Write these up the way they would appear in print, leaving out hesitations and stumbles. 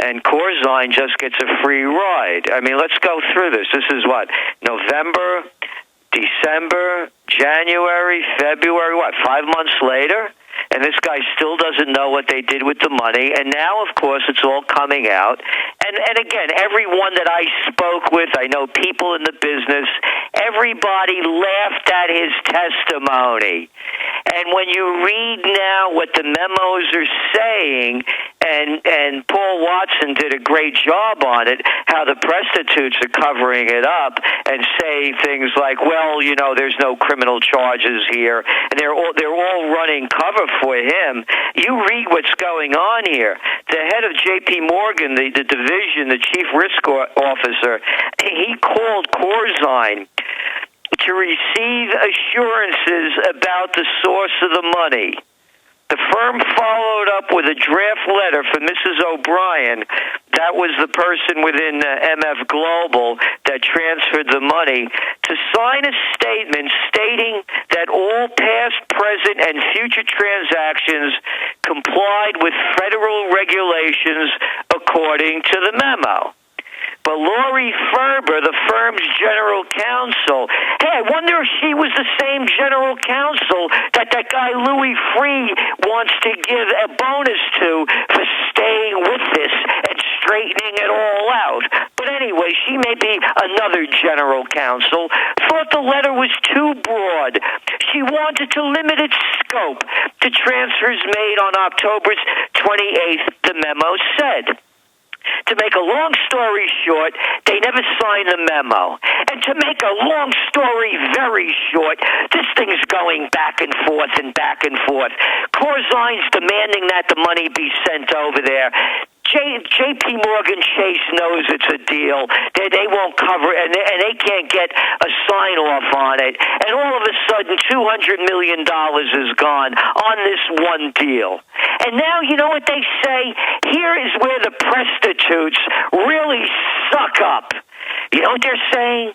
and Corzine just gets a free ride. I mean, let's go through this. This is what? November, December, January, February, 5 months later? And this guy still doesn't know what they did with the money. And now, of course, it's all coming out. And again, everyone that I spoke with, I know people in the business, everybody laughed at his testimony. And when you read now what the memos are saying, and Paul Watson did a great job on it, how the prostitutes are covering it up and saying things like, well, you know, there's no criminal charges here, and they're all running cover for him. You read what's going on here. The head of J.P. Morgan, the division, the chief risk officer, he called Corzine to receive assurances about the source of the money. The firm followed up with a draft letter from Mrs. O'Brien. That was the person within MF Global that transferred the money, to sign a statement stating that all past, present, and future transactions complied with federal regulations according to the memo. But Lori Ferber, the firm's general counsel, hey, I wonder if she was the same general counsel that guy Louis Freeh wants to give a bonus to for staying with this and straightening it all out. But anyway, she may be another general counsel, thought the letter was too broad. She wanted to limit its scope to transfers made on October 28th, the memo said. To make a long story short, they never signed the memo. And to make a long story very short, this thing's going back and forth and back and forth. Corzine's demanding that the money be sent over there. J.P. Morgan Chase knows it's a deal. They won't cover it, and they can't get a sign-off on it. And all of a sudden, $200 million is gone on this one deal. And now, you know what they say? Here is where the prostitutes really suck up. You know what they're saying?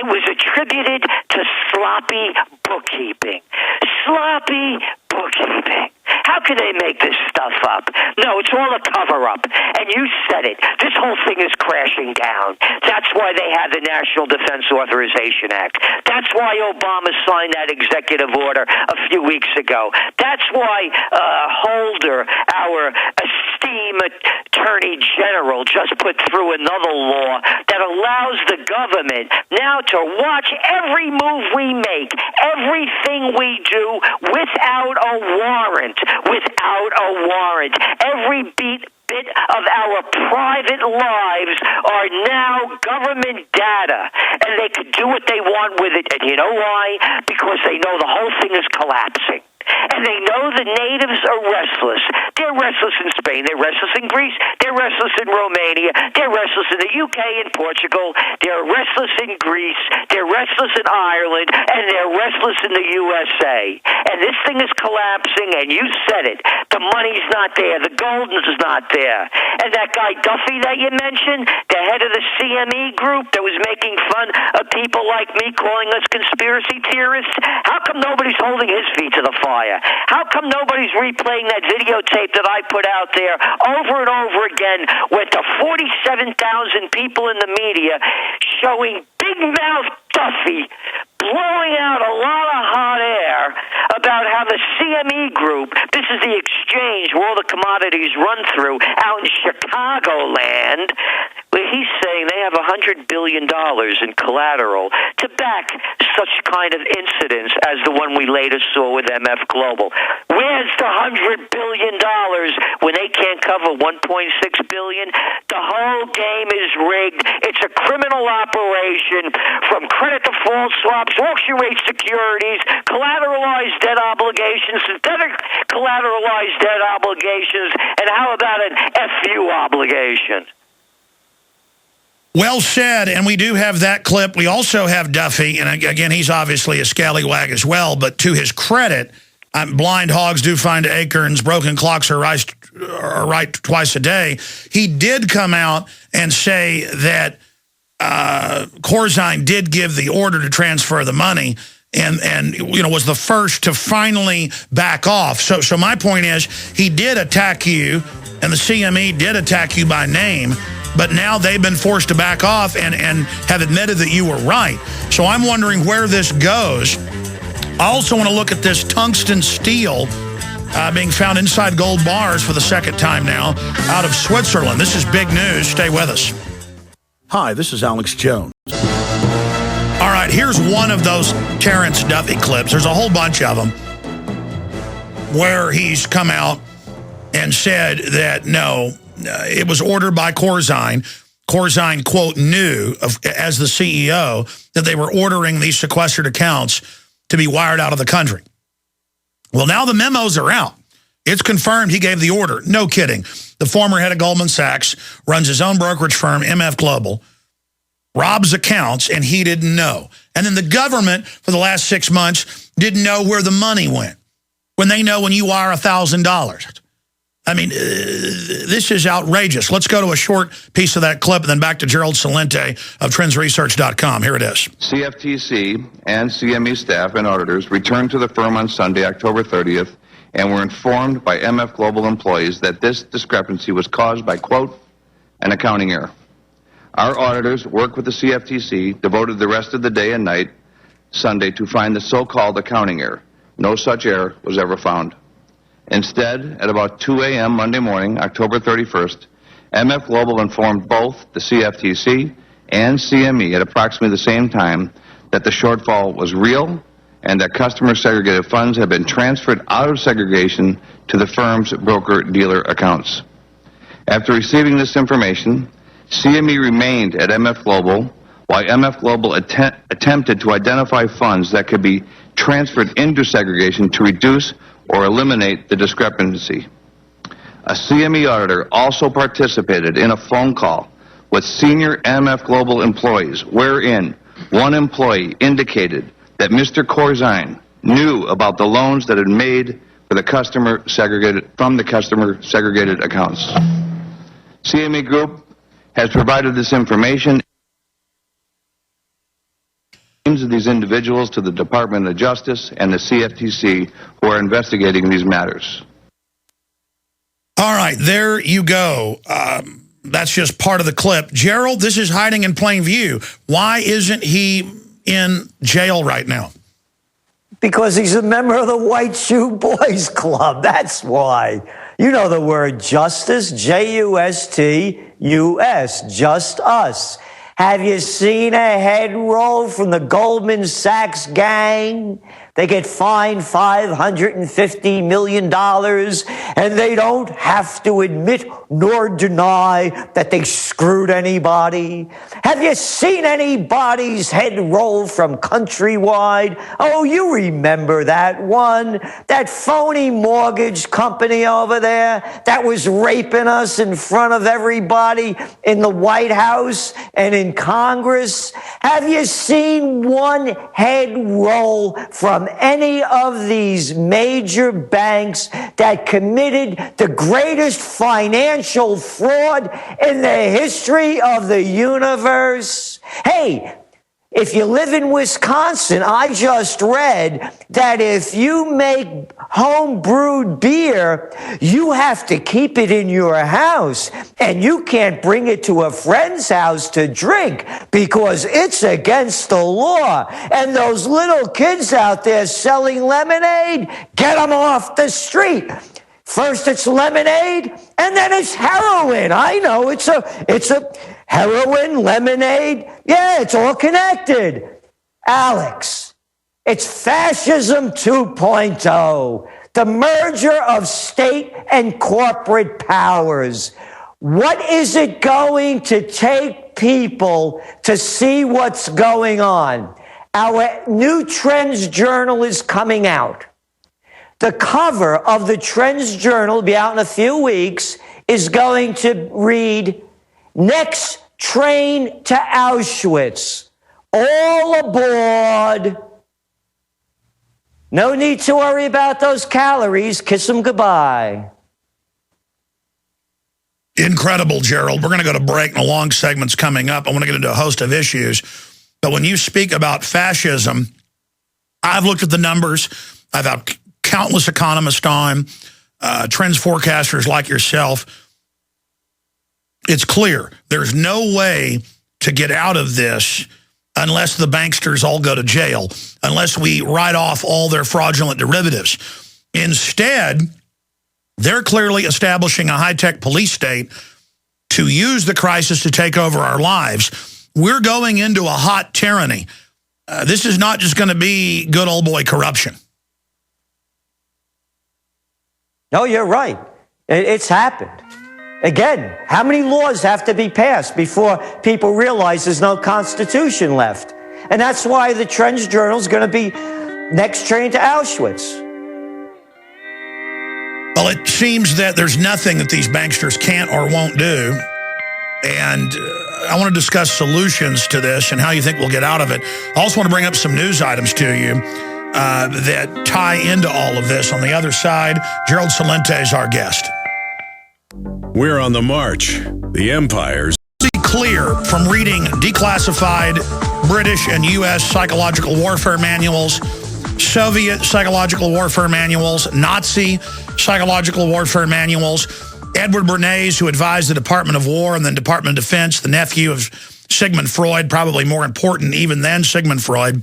It was attributed to sloppy bookkeeping. Sloppy bookkeeping. How can they make this stuff up? No, it's all a cover-up. And you said it. This whole thing is crashing down. That's why they have the National Defense Authorization Act. That's why Obama signed that executive order a few weeks ago. That's why Holder, our esteemed Attorney General, just put through another law that allows the government now to watch every move we make, everything we do without a warrant. Without a warrant. Every bit of our private lives are now government data, and they could do what they want with it. And you know why? Because they know the whole thing is collapsing. And they know the natives are restless. They're restless in Spain. They're restless in Greece. They're restless in Romania. They're restless in the UK and Portugal. They're restless in Greece. They're restless in Ireland. And they're restless in the USA. And this thing is collapsing, and you said it. The money's not there. The gold is not there. And that guy Duffy that you mentioned, the head of the CME group that was making fun of people like me, calling us conspiracy theorists, how come nobody's holding his feet to the fire? How come nobody's replaying that videotape that I put out there over and over again with the 47,000 people in the media showing Big Mouth Duffy blowing out a lot of hot air about how the CME group, this is the exchange where all the commodities run through out in Chicagoland, where he's saying they have $100 billion in collateral to back such kind of incidents as the one we later saw with MF Global. Where's the $100 billion when they can't cover $1.6 billion? The whole game is rigged. It's a criminal operation from credit default swaps, auction rate securities, collateralized debt obligations, synthetic collateralized debt obligations, and how about an FU obligation? Well said, and we do have that clip. We also have Duffy, and again, he's obviously a scallywag as well, but to his credit, blind hogs do find acorns, broken clocks are right twice a day. He did come out and say that Corzine did give the order to transfer the money, and was the first to finally back off. So my point is, he did attack you, and the CME did attack you by name, but now they've been forced to back off and have admitted that you were right. So I'm wondering where this goes. I also want to look at this tungsten steel being found inside gold bars for the second time now out of Switzerland. This is big news. Stay with us. Hi, this is Alex Jones. All right, here's one of those Terrence Duffy clips. There's a whole bunch of them where he's come out and said that, no, it was ordered by Corzine. Corzine, quote, knew as the CEO that they were ordering these sequestered accounts to be wired out of the country. Well, now the memos are out. It's confirmed he gave the order. No kidding. The former head of Goldman Sachs runs his own brokerage firm, MF Global, robs accounts, and he didn't know. And then the government, for the last 6 months, didn't know where the money went. When they know when you wire $1,000. I mean, this is outrageous. Let's go to a short piece of that clip and then back to Gerald Celente of trendsresearch.com. Here it is. CFTC and CME staff and auditors returned to the firm on Sunday, October 30th, and were informed by MF Global employees that this discrepancy was caused by, quote, an accounting error. Our auditors worked with the CFTC, devoted the rest of the day and night Sunday to find the so-called accounting error. No such error was ever found. Instead, at about 2 a.m. Monday morning, October 31st, MF Global informed both the CFTC and CME at approximately the same time that the shortfall was real and that customer segregated funds had been transferred out of segregation to the firm's broker-dealer accounts. After receiving this information, CME remained at MF Global while MF Global attempted to identify funds that could be transferred into segregation to reduce or eliminate the discrepancy. A CME auditor also participated in a phone call with senior MF Global employees wherein one employee indicated that Mr. Corzine knew about the loans that had made for the customer segregated accounts. CME Group has provided this information of these individuals to the Department of Justice and the CFTC, who are investigating these matters. All right, there you go. That's just part of the clip. Gerald, this is hiding in plain view. Why isn't he in jail right now? Because he's a member of the White Shoe Boys Club. That's why. You know the word justice, J-U-S-T-U-S, just us. Have you seen a head roll from the Goldman Sachs gang? They get fined $550 million, and they don't have to admit nor deny that they screwed anybody. Have you seen anybody's head roll from Countrywide? Oh, you remember that one, that phony mortgage company over there that was raping us in front of everybody in the White House and in Congress? Have you seen one head roll from any of these major banks that committed the greatest financial fraud in the history of the universe? Hey, if you live in Wisconsin, I just read that if you make home-brewed beer, you have to keep it in your house, and you can't bring it to a friend's house to drink because it's against the law. And those little kids out there selling lemonade, get them off the street. First it's lemonade, and then it's heroin. I know, it's a heroin, lemonade. Yeah, it's all connected. Alex, it's fascism 2.0, the merger of state and corporate powers. What is it going to take people to see what's going on? Our new Trends Journal is coming out. The cover of the Trends Journal, will be out in a few weeks, is going to read, "Next train to Auschwitz. All aboard." No need to worry about those calories. Kiss them goodbye. Incredible, Gerald. We're going to go to break, and the long segment's coming up. I want to get into a host of issues. But when you speak about fascism, I've looked at the numbers. I've had countless economists on, trends forecasters like yourself. It's clear. There's no way to get out of this unless the banksters all go to jail, unless we write off all their fraudulent derivatives. Instead, they're clearly establishing a high-tech police state to use the crisis to take over our lives. We're going into a hot tyranny. This is not just going to be good old boy corruption. No, you're right. It's happened. Again, how many laws have to be passed before people realize there's no Constitution left? And that's why the Trends Journal is going to be next train to Auschwitz. Well, it seems that there's nothing that these banksters can't or won't do. And I want to discuss solutions to this and how you think we'll get out of it. I also want to bring up some news items to you that tie into all of this. On the other side, Gerald Celente is our guest. We're on the march. The empire's clear from reading declassified British and U.S. psychological warfare manuals, Soviet psychological warfare manuals, Nazi psychological warfare manuals. Edward Bernays, who advised the Department of War and then Department of Defense, the nephew of Sigmund Freud, probably more important even than Sigmund Freud.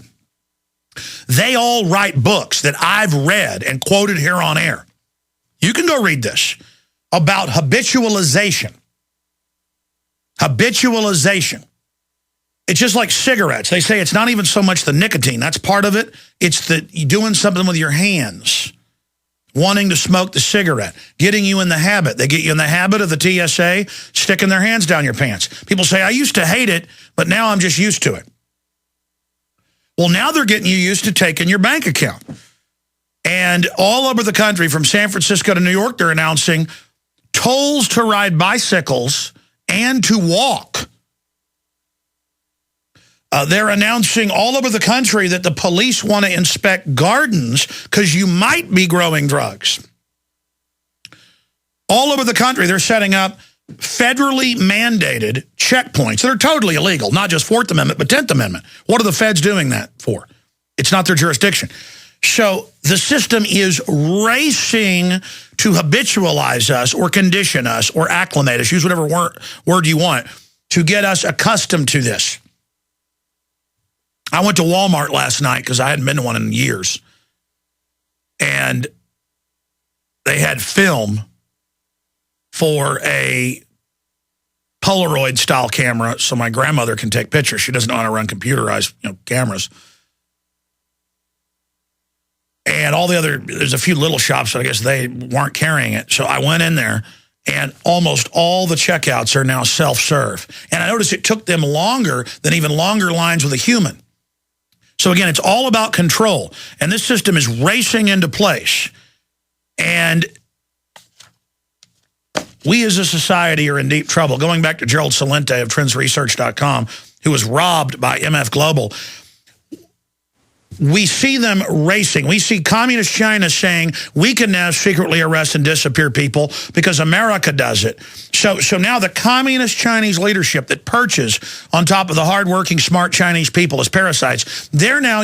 They all write books that I've read and quoted here on air. You can go read this about habitualization. Habitualization. It's just like cigarettes. They say it's not even so much the nicotine. That's part of it. It's the doing something with your hands, wanting to smoke the cigarette, getting you in the habit. They get you in the habit of the TSA sticking their hands down your pants. People say, I used to hate it, but now I'm just used to it. Well, now they're getting you used to taking your bank account. And all over the country, from San Francisco to New York, they're announcing tolls to ride bicycles and to walk. They're announcing all over the country that the police want to inspect gardens because you might be growing drugs. All over the country, they're setting up federally mandated checkpoints that are totally illegal, not just 4th Amendment, but 10th Amendment. What are the feds doing that for? It's not their jurisdiction. So the system is racing to habitualize us or condition us or acclimate us, use whatever word you want, to get us accustomed to this. I went to Walmart last night because I hadn't been to one in years. And they had film for a Polaroid-style camera so my grandmother can take pictures. She doesn't know how to run computerized cameras. And all the other, there's a few little shops, so I guess they weren't carrying it. So I went in there, and almost all the checkouts are now self-serve. And I noticed it took them longer than even longer lines with a human. So again, it's all about control. And this system is racing into place. And we as a society are in deep trouble. Going back to Gerald Celente of trendsresearch.com, who was robbed by MF Global, we see them racing. We see communist China saying we can now secretly arrest and disappear people because America does it. So now the communist Chinese leadership that perches on top of the hardworking, smart Chinese people as parasites, they're now